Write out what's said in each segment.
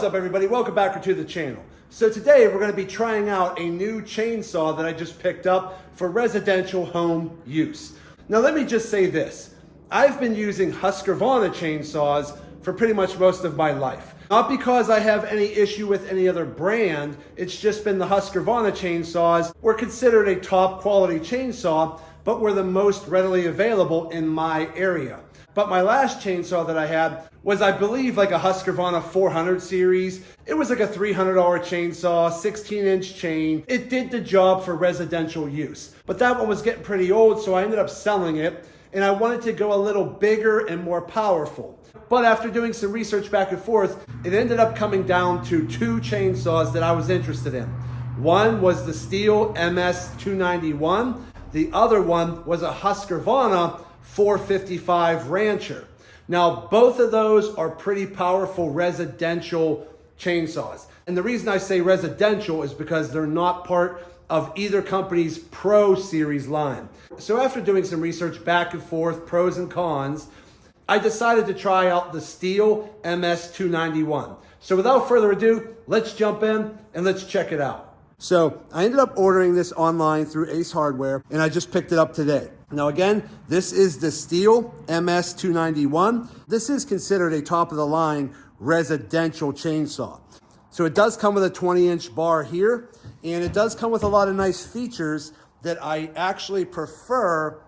What's up, everybody? Welcome back to the channel. So today we're going to be trying out a new chainsaw that I just picked up for residential home use. Now let me just say this. I've been using Husqvarna chainsaws for pretty much most of my life. Not because I have any issue with any other brand, it's just been the Husqvarna chainsaws were considered a top quality chainsaw, but were the most readily available in my area. But my last chainsaw that I had was, I believe, like a Husqvarna 400 series. It was like a $300 chainsaw, 16-inch chain. It did the job for residential use. But that one was getting pretty old, so I ended up selling it, and I wanted to go a little bigger and more powerful. But after doing some research back and forth, it ended up coming down to two chainsaws that I was interested in. One was the Stihl MS291. The other one was a Husqvarna 455 Rancher. Now, both of those are pretty powerful residential chainsaws. And the reason I say residential is because they're not part of either company's Pro Series line. So after doing some research back and forth, pros and cons, I decided to try out the Stihl MS291. So without further ado, let's jump in and let's check it out. So I ended up ordering this online through Ace Hardware, and I just picked it up today. Now again, this is the Stihl MS291. This is considered a top of the line residential chainsaw. So it does come with a 20-inch bar here, and it does come with a lot of nice features that I actually prefer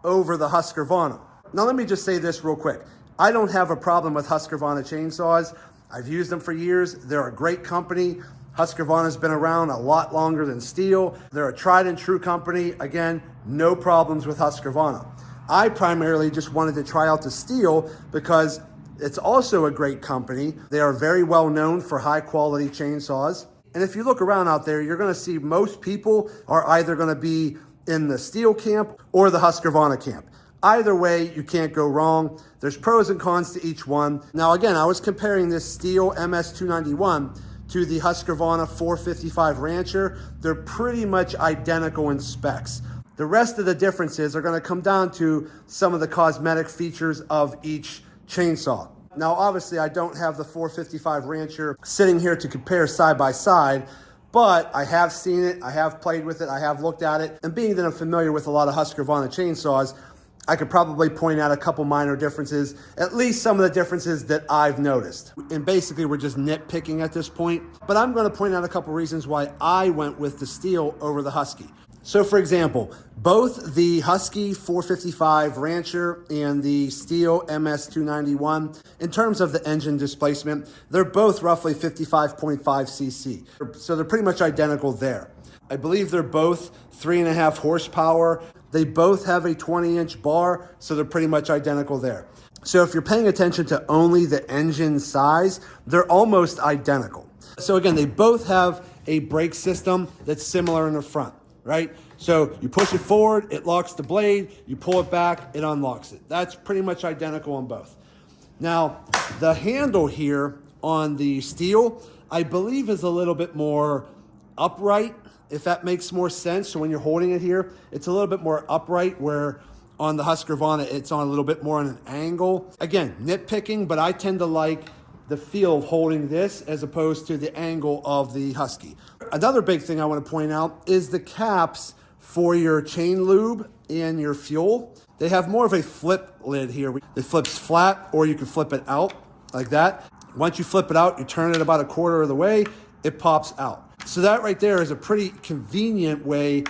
over the Husqvarna. Now let me just say this real quick. I don't have a problem with Husqvarna chainsaws. I've used them for years. They're a great company. Husqvarna's been around a lot longer than Stihl. They're a tried and true company. Again, no problems with Husqvarna. I primarily just wanted to try out the Stihl because it's also a great company. They are very well known for high quality chainsaws. And if you look around out there, you're gonna see most people are either gonna be in the Stihl camp or the Husqvarna camp. Either way, you can't go wrong. There's pros and cons to each one. Now again, I was comparing this Stihl MS291 to the Husqvarna 455 Rancher. They're pretty much identical in specs. The rest of the differences are gonna come down to some of the cosmetic features of each chainsaw. Now, obviously, I don't have the 455 Rancher sitting here to compare side by side, but I have seen it, I have played with it, I have looked at it, and being that I'm familiar with a lot of Husqvarna chainsaws, I could probably point out a couple minor differences, at least some of the differences that I've noticed. And basically, we're just nitpicking at this point, but I'm gonna point out a couple reasons why I went with the Stihl over the Husky. So for example, both the Husky 455 Rancher and the Stihl MS291, in terms of the engine displacement, they're both roughly 55.5 cc. So they're pretty much identical there. I believe they're both 3.5 horsepower. They both have a 20-inch bar, so they're pretty much identical there. So if you're paying attention to only the engine size, they're almost identical. So again, they both have a brake system that's similar in the front, right? So you push it forward, it locks the blade, you pull it back, it unlocks it. That's pretty much identical on both. Now, the handle here on the Stihl, I believe is a little bit more upright, if that makes more sense. So when you're holding it here, it's a little bit more upright, where on the Husqvarna, it's on a little bit more on an angle. Again, nitpicking, but I tend to like the feel of holding this as opposed to the angle of the Husky. Another big thing I want to point out is the caps for your chain lube and your fuel. They have more of a flip lid here. It flips flat, or you can flip it out like that. Once you flip it out, you turn it about a quarter of the way, it pops out. So that right there is a pretty convenient way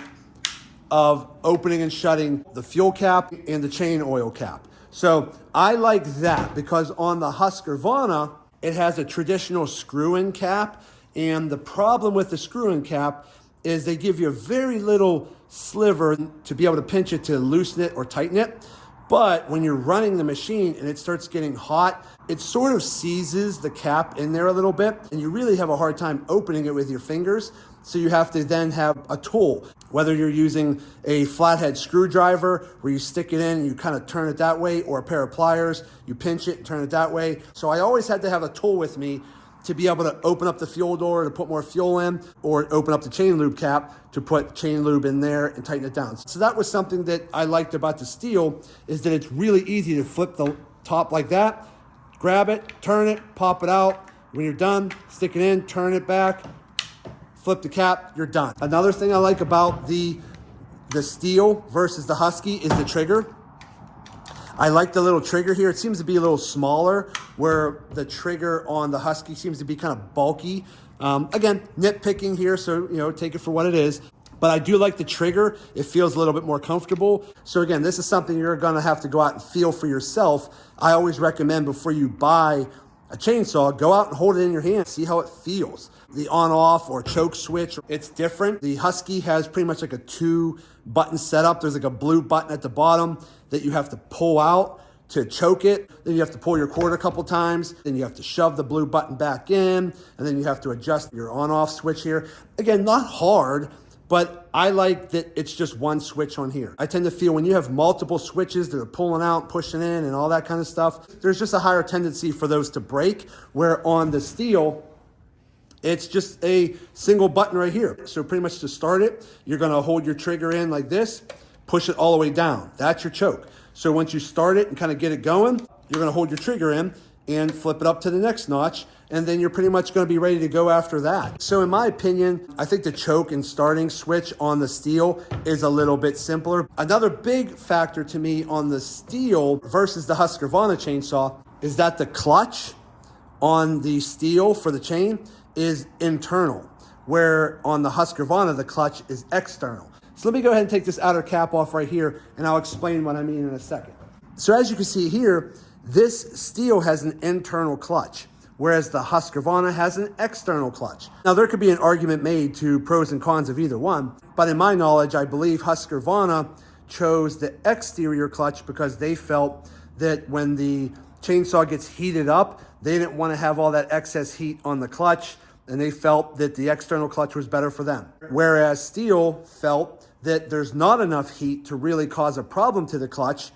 of opening and shutting the fuel cap and the chain oil cap. So I like that because on the Husqvarna, it has a traditional screw-in cap. And the problem with the screw-in cap is they give you a very little sliver to be able to pinch it to loosen it or tighten it. But when you're running the machine and it starts getting hot, it sort of seizes the cap in there a little bit, and you really have a hard time opening it with your fingers. So you have to then have a tool, whether you're using a flathead screwdriver where you stick it in and you kind of turn it that way, or a pair of pliers, you pinch it and turn it that way. So I always had to have a tool with me to be able to open up the fuel door to put more fuel in, or open up the chain lube cap to put chain lube in there and tighten it down. So that was something that I liked about the Stihl, is that it's really easy to flip the top like that, grab it, turn it, pop it out, When you're done, stick it in, turn it back, flip the cap, you're done. Another thing I like about the Stihl versus the Husky is the trigger. I like the little trigger here. It seems to be a little smaller, where the trigger on the Husky seems to be kind of bulky. Again, nitpicking here, so take it for what it is. But I do like the trigger. It feels a little bit more comfortable. So again, this is something you're gonna have to go out and feel for yourself. I always recommend before you buy a chainsaw, go out and hold it in your hand, see how it feels. The on-off or choke switch, it's different. The Husky has pretty much like a 2-button setup. There's like a blue button at the bottom that you have to pull out to choke it. Then you have to pull your cord a couple times. Then you have to shove the blue button back in. And then you have to adjust your on-off switch here. Again, not hard, but I like that it's just one switch on here. I tend to feel when you have multiple switches that are pulling out, pushing in, and all that kind of stuff, there's just a higher tendency for those to break, where on the Stihl, it's just a single button right here. So pretty much to start it, you're gonna hold your trigger in like this, push it all the way down. That's your choke. So once you start it and kind of get it going, you're gonna hold your trigger in and flip it up to the next notch, and then you're pretty much gonna be ready to go after that. So in my opinion, I think the choke and starting switch on the Stihl is a little bit simpler. Another big factor to me on the Stihl versus the Husqvarna chainsaw is that the clutch on the Stihl for the chain is internal, where on the Husqvarna, the clutch is external. So let me go ahead and take this outer cap off right here, and I'll explain what I mean in a second. So as you can see here, this Stihl has an internal clutch, whereas the Husqvarna has an external clutch. Now, there could be an argument made to pros and cons of either one, but in my knowledge, I believe Husqvarna chose the exterior clutch because they felt that when the chainsaw gets heated up, they didn't want to have all that excess heat on the clutch, and they felt that the external clutch was better for them. Whereas Stihl felt that there's not enough heat to really cause a problem to the clutch,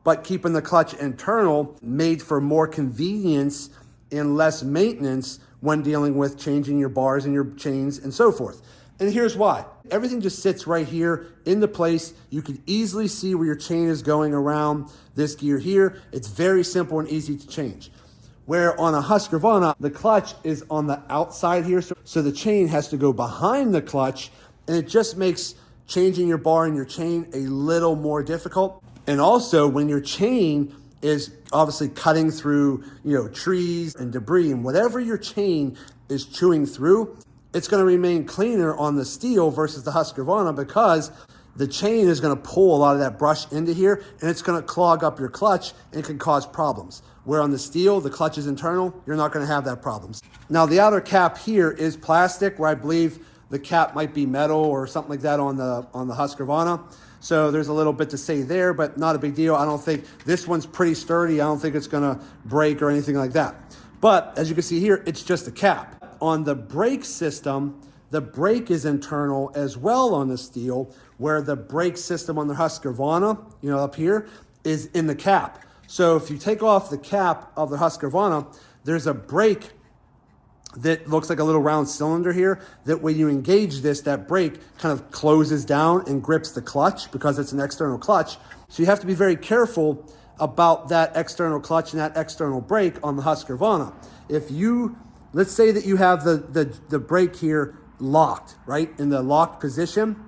but keeping the clutch internal made for more convenience and less maintenance when dealing with changing your bars and your chains and so forth. And here's why. Everything just sits right here into place. You can easily see where your chain is going around this gear here. It's very simple and easy to change. Where on a Husqvarna, the clutch is on the outside here, so the chain has to go behind the clutch, and it just makes changing your bar and your chain a little more difficult. And also, when your chain is obviously cutting through, trees and debris, and whatever your chain is chewing through, it's going to remain cleaner on the Stihl versus the Husqvarna, because the chain is going to pull a lot of that brush into here, and it's going to clog up your clutch and it can cause problems. Where on the Stihl, the clutch is internal, you're not going to have that problems. Now, the outer cap here is plastic, where I believe the cap might be metal or something like that on the Husqvarna. So there's a little bit to say there, but not a big deal. I don't think this one's pretty sturdy. I don't think it's gonna break or anything like that. But as you can see here, it's just a cap. On the brake system, the brake is internal as well on the Stihl, where the brake system on the Husqvarna, up here, is in the cap. So if you take off the cap of the Husqvarna, there's a brake that looks like a little round cylinder here, that when you engage this, that brake kind of closes down and grips the clutch because it's an external clutch. So you have to be very careful about that external clutch and that external brake on the Husqvarna. If you, let's say that you have the brake here locked, right, in the locked position,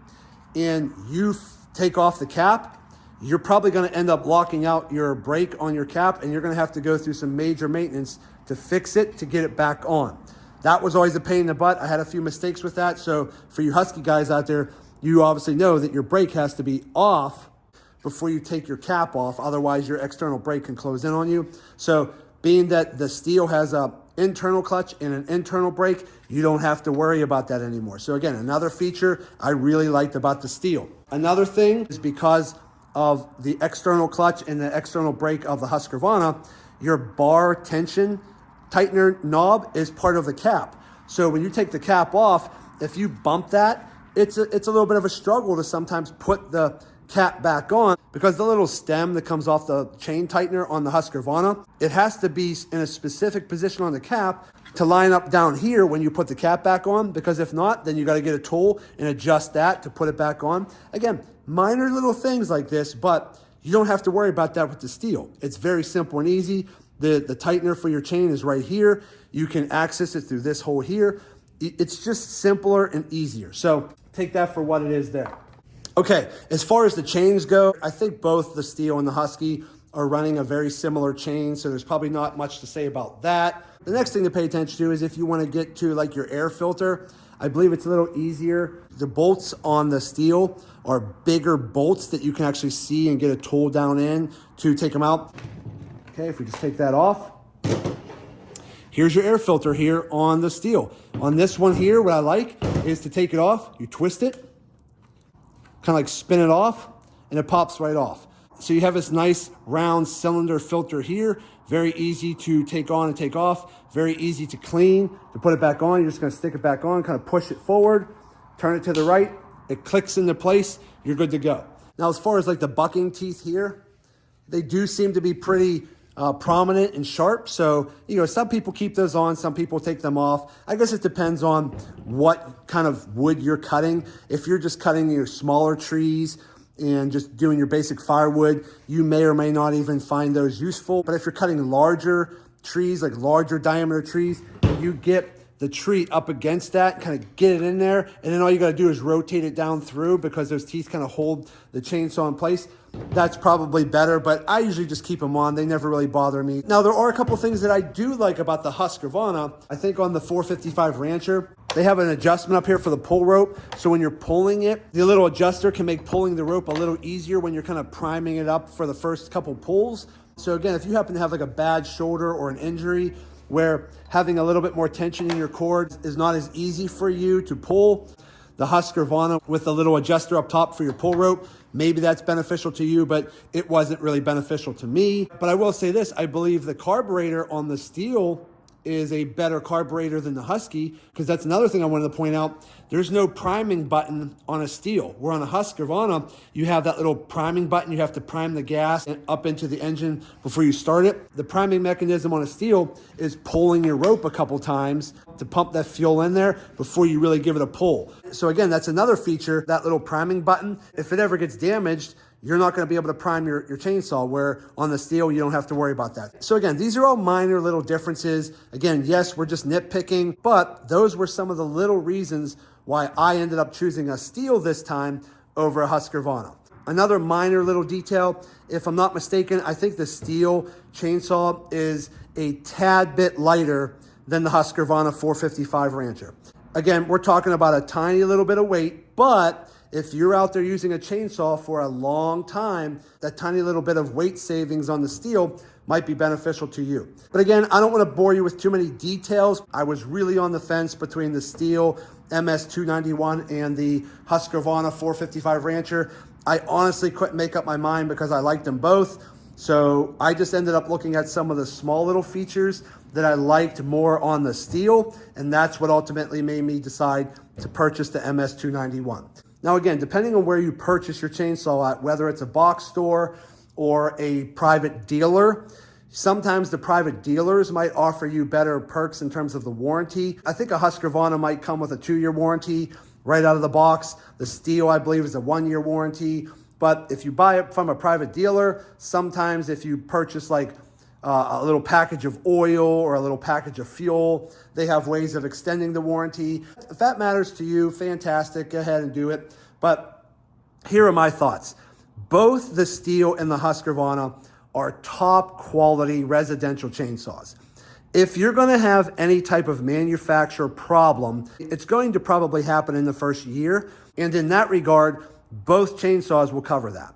and you take off the cap, you're probably going to end up locking out your brake on your cap, and you're going to have to go through some major maintenance to fix it, to get it back on. That was always a pain in the butt. I had a few mistakes with that. So for you Husky guys out there, you obviously know that your brake has to be off before you take your cap off. Otherwise, your external brake can close in on you. So being that the Stihl has an internal clutch and an internal brake, you don't have to worry about that anymore. So again, another feature I really liked about the Stihl. Another thing is because of the external clutch and the external brake of the Husqvarna, your bar tension tightener knob is part of the cap. So when you take the cap off, if you bump that, it's a little bit of a struggle to sometimes put the cap back on, because the little stem that comes off the chain tightener on the Husqvarna, it has to be in a specific position on the cap to line up down here when you put the cap back on, because if not, then you got to get a tool and adjust that to put it back on. Again, minor little things like this, but you don't have to worry about that with the Stihl. It's very simple and easy. The tightener for your chain is right here. You can access it through this hole here. It's just simpler and easier. So take that for what it is there. Okay, as far as the chains go, I think both the Stihl and the Husky are running a very similar chain, so there's probably not much to say about that. The next thing to pay attention to is if you want to get to like your air filter, I believe it's a little easier. The bolts on the Stihl are bigger bolts that you can actually see and get a tool down in to take them out. Okay, if we just take that off, here's your air filter here on the Stihl. On this one here, what I like is to take it off, you twist it, kind of like spin it off, and it pops right off. So you have this nice round cylinder filter here, very easy to take on and take off, very easy to clean. To put it back on, you're just gonna stick it back on, kind of push it forward, turn it to the right, it clicks into place, you're good to go. Now, as far as like the bucking teeth here, they do seem to be pretty prominent and sharp. So, some people keep those on, some people take them off. I guess it depends on what kind of wood you're cutting. If you're just cutting your smaller trees and just doing your basic firewood, you may or may not even find those useful. But if you're cutting larger trees, like larger diameter trees, you get the tree up against that, kind of get it in there, and then all you gotta do is rotate it down through because those teeth kind of hold the chainsaw in place. That's probably better, but I usually just keep them on. They never really bother me. Now, there are a couple things that I do like about the Husqvarna. I think on the 455 Rancher, they have an adjustment up here for the pull rope. So when you're pulling it, the little adjuster can make pulling the rope a little easier when you're kind of priming it up for the first couple pulls. So again, if you happen to have like a bad shoulder or an injury where having a little bit more tension in your cord is not as easy for you to pull, the Husqvarna with a little adjuster up top for your pull rope, maybe that's beneficial to you, but it wasn't really beneficial to me. But I will say this, I believe the carburetor on the Stihl is a better carburetor than the Husky, because that's another thing I wanted to point out. There's no priming button on a Stihl. Where on a Husqvarna, you have that little priming button. You have to prime the gas and up into the engine before you start it. The priming mechanism on a Stihl is pulling your rope a couple times to pump that fuel in there before you really give it a pull. So again, that's another feature, that little priming button. If it ever gets damaged, you're not going to be able to prime your chainsaw, where on the Stihl, you don't have to worry about that. So again, these are all minor little differences. Again, yes, we're just nitpicking, but those were some of the little reasons why I ended up choosing a Stihl this time over a Husqvarna. Another minor little detail, if I'm not mistaken, I think the Stihl chainsaw is a tad bit lighter than the Husqvarna 455 Rancher. Again, we're talking about a tiny little bit of weight, but if you're out there using a chainsaw for a long time, that tiny little bit of weight savings on the Stihl might be beneficial to you. But again, I don't want to bore you with too many details. I was really on the fence between the Stihl MS291 and the Husqvarna 455 Rancher. I honestly couldn't make up my mind because I liked them both. So I just ended up looking at some of the small little features that I liked more on the Stihl, and that's what ultimately made me decide to purchase the MS291. Now again, depending on where you purchase your chainsaw at, whether it's a box store or a private dealer, sometimes the private dealers might offer you better perks in terms of the warranty. I think a Husqvarna might come with a 2-year warranty right out of the box. The Stihl, I believe, is a 1-year warranty. But if you buy it from a private dealer, sometimes if you purchase like a little package of oil or a little package of fuel, they have ways of extending the warranty. If that matters to you, fantastic, go ahead and do it. But here are my thoughts. Both the Stihl and the Husqvarna are top quality residential chainsaws. If you're going to have any type of manufacturer problem, it's going to probably happen in the first year. And in that regard, both chainsaws will cover that.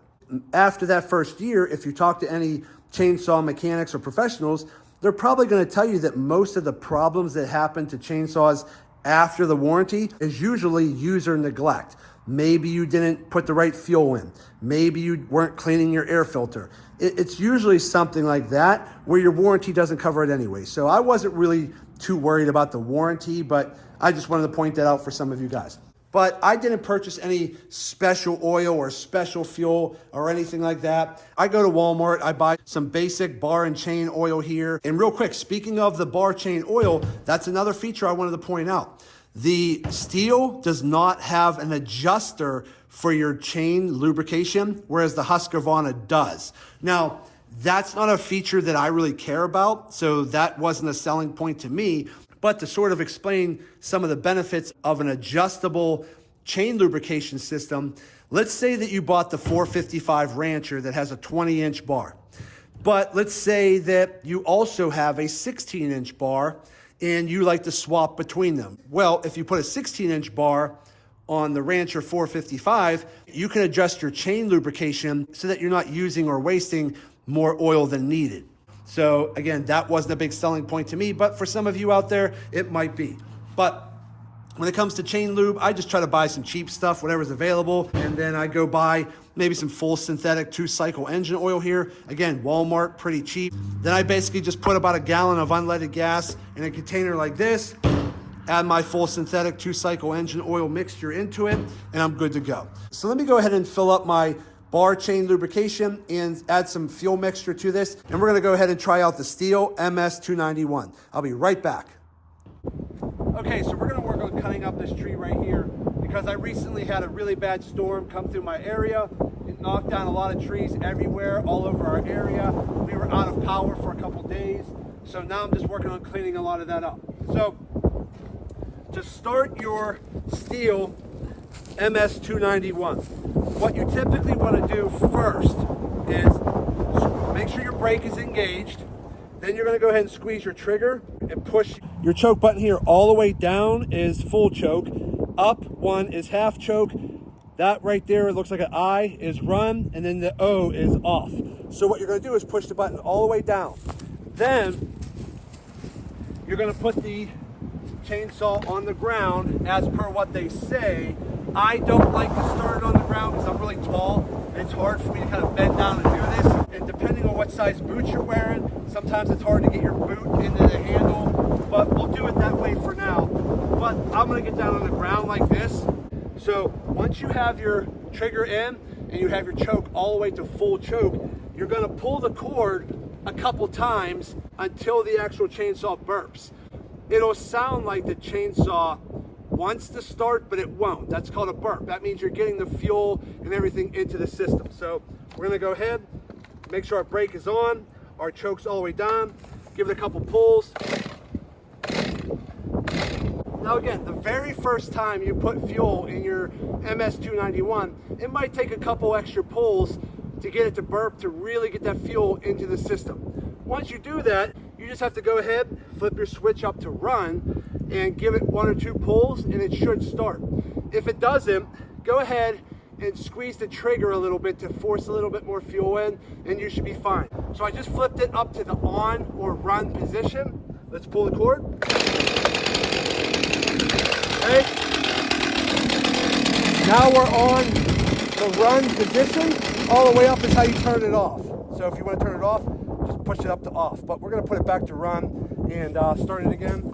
After that first year, if you talk to any chainsaw mechanics or professionals, they're probably going to tell you that most of the problems that happen to chainsaws after the warranty is usually user neglect. Maybe you didn't put the right fuel in. Maybe you weren't cleaning your air filter. It's usually something like that where your warranty doesn't cover it anyway. So I wasn't really too worried about the warranty, but I just wanted to point that out for some of you guys. But I didn't purchase any special oil or special fuel or anything like that. I go to Walmart, I buy some basic bar and chain oil here. And real quick, speaking of the bar chain oil, that's another feature I wanted to point out. The Stihl does not have an adjuster for your chain lubrication, whereas the Husqvarna does. Now, That's not a feature that I really care about, so that wasn't a selling point to me. But to sort of explain some of the benefits of an adjustable chain lubrication system, let's say that you bought the 455 Rancher that has a 20-inch bar. But let's say that you also have a 16-inch bar and you like to swap between them. Well, if you put a 16-inch bar on the Rancher 455, you can adjust your chain lubrication so that you're not using or wasting more oil than needed. So again, that wasn't a big selling point to me, but for some of you out there, it might be. But when it comes to chain lube, I just try to buy some cheap stuff, whatever's available, and then I go buy maybe some full synthetic 2-cycle engine oil here. Again, Walmart, pretty cheap. Then I basically just put about a gallon of unleaded gas in a container like this, add my full synthetic 2-cycle engine oil mixture into it, and I'm good to go. So let me go ahead and fill up my bar chain lubrication and add some fuel mixture to this, and we're gonna go ahead and try out the Stihl MS291. I'll be right back. Okay, so we're gonna work on cutting up this tree right here because I recently had a really bad storm come through my area. It knocked down a lot of trees everywhere, all over our area. We were out of power for a couple days, so now I'm just working on cleaning a lot of that up. So to start your Stihl MS291, what you typically want to do first is make sure your brake is engaged. Then you're going to go ahead and squeeze your trigger and push your choke button here all the way down is full choke. Up one is half choke. That right there, it looks like an I, is run, and then the O is off. So what you're going to do is push the button all the way down. Then you're going to put the chainsaw on the ground as per what they say. I don't like to start it on the ground because I'm really tall and it's hard for me to kind of bend down and do this. And depending on what size boots you're wearing, sometimes it's hard to get your boot into the handle, but we'll do it that way for now. But I'm gonna get down on the ground like this. So once you have your trigger in and you have your choke all the way to full choke, you're gonna pull the cord a couple times until the actual chainsaw burps. It'll sound like the chainsaw wants to start, but it won't. That's called a burp. That means you're getting the fuel and everything into the system. So we're gonna go ahead, make sure our brake is on, our choke's all the way down, give it a couple pulls. Now again, the very first time you put fuel in your MS291, it might take a couple extra pulls to get it to burp, to really get that fuel into the system. Once you do that, you just have to go ahead, flip your switch up to run, and give it 1 or 2 pulls, and it should start. If it doesn't, go ahead and squeeze the trigger a little bit to force a little bit more fuel in, and you should be fine. So I just flipped it up to the on or run position. Let's pull the cord. Okay. Now we're on the run position. All the way up is how you turn it off. So if you want to turn it off, just push it up to off. But we're going to put it back to run and start it again.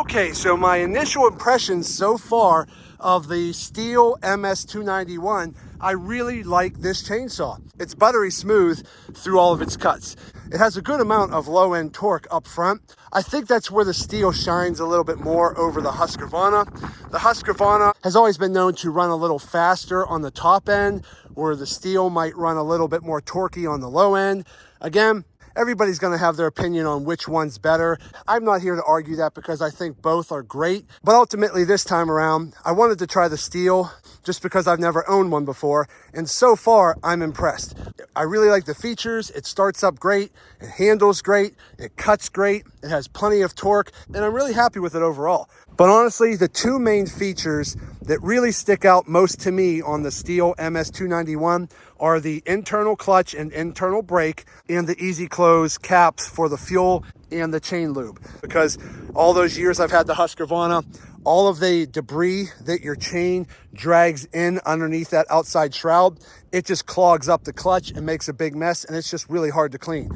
Okay, so my initial impressions so far of the Stihl MS291, I really like this chainsaw. It's buttery smooth through all of its cuts. It has a good amount of low-end torque up front. I think that's where the Stihl shines a little bit more over the Husqvarna. The Husqvarna has always been known to run a little faster on the top end, where the Stihl might run a little bit more torquey on the low end. Again, everybody's going to have their opinion on which one's better. I'm not here to argue that because I think both are great. But ultimately this time around, I wanted to try the Stihl just because I've never owned one before. And so far, I'm impressed. I really like the features. It starts up great. It handles great. It cuts great. It has plenty of torque. And I'm really happy with it overall. But honestly, the two main features that really stick out most to me on the Stihl MS291 are the internal clutch and internal brake and the easy close caps for the fuel and the chain lube. Because all those years I've had the Husqvarna, all of the debris that your chain drags in underneath that outside shroud, it just clogs up the clutch and makes a big mess, and it's just really hard to clean.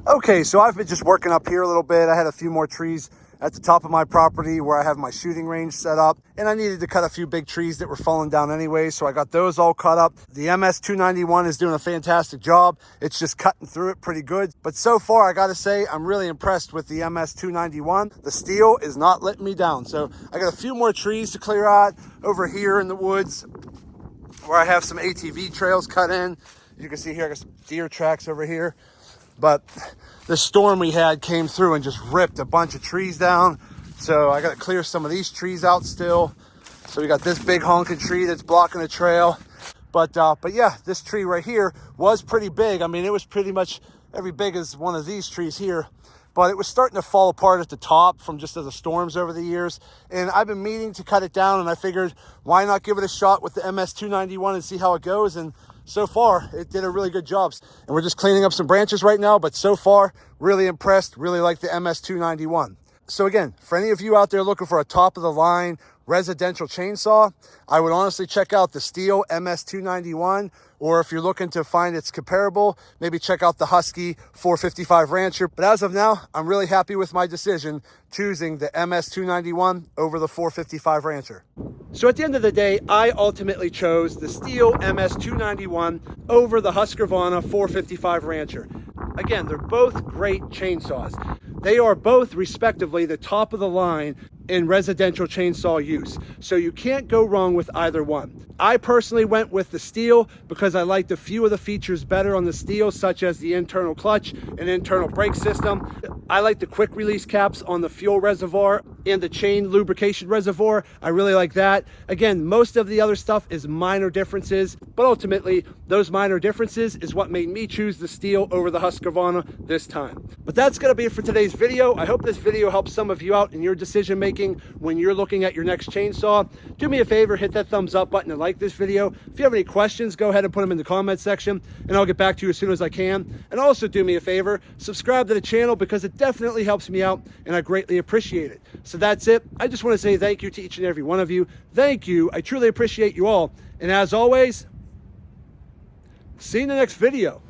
Okay, so I've been just working up here a little bit. I had a few more trees at the top of my property where I have my shooting range set up, and I needed to cut a few big trees that were falling down anyway, so I got those all cut up. The MS291 is doing a fantastic job. It's just cutting through it pretty good. But so far, I gotta say, I'm really impressed with the MS291. The Stihl is not letting me down. So I got a few more trees to clear out over here in the woods where I have some ATV trails cut in. You can see here, I got some deer tracks over here. But the storm we had came through and just ripped a bunch of trees down. So I got to clear some of these trees out still. So we got this big honking tree that's blocking the trail. But yeah, this tree right here was pretty big. I mean, it was pretty much every big as one of these trees here. But it was starting to fall apart at the top from just the storms over the years. And I've been meaning to cut it down, and I figured, why not give it a shot with the MS291 and see how it goes? And so far, it did a really good job. And we're just cleaning up some branches right now, but so far, really impressed, really like the MS291. So again, for any of you out there looking for a top-of-the-line residential chainsaw, I would honestly check out the Stihl MS291, or if you're looking to find its comparable, maybe check out the Husky 455 Rancher. But as of now, I'm really happy with my decision choosing the MS291 over the 455 Rancher. So at the end of the day, I ultimately chose the Stihl MS291 over the Husqvarna 455 Rancher. Again, they're both great chainsaws. They are both respectively the top of the line in residential chainsaw use. So you can't go wrong with either one. I personally went with the Stihl because I liked a few of the features better on the Stihl, such as the internal clutch and internal brake system. I like the quick release caps on the fuel reservoir and the chain lubrication reservoir. I really like that. Again, most of the other stuff is minor differences, but ultimately those minor differences is what made me choose the Stihl over the Husqvarna this time. But that's gonna be it for today's video. I hope this video helps some of you out in your decision making when you're looking at your next chainsaw. Do me a favor, hit that thumbs up button and like this video. If you have any questions, go ahead and put them in the comment section and I'll get back to you as soon as I can. And also do me a favor, subscribe to the channel because it definitely helps me out and I greatly appreciate it. So that's it. I just want to say thank you to each and every one of you. Thank you. I truly appreciate you all. And as always, see you in the next video.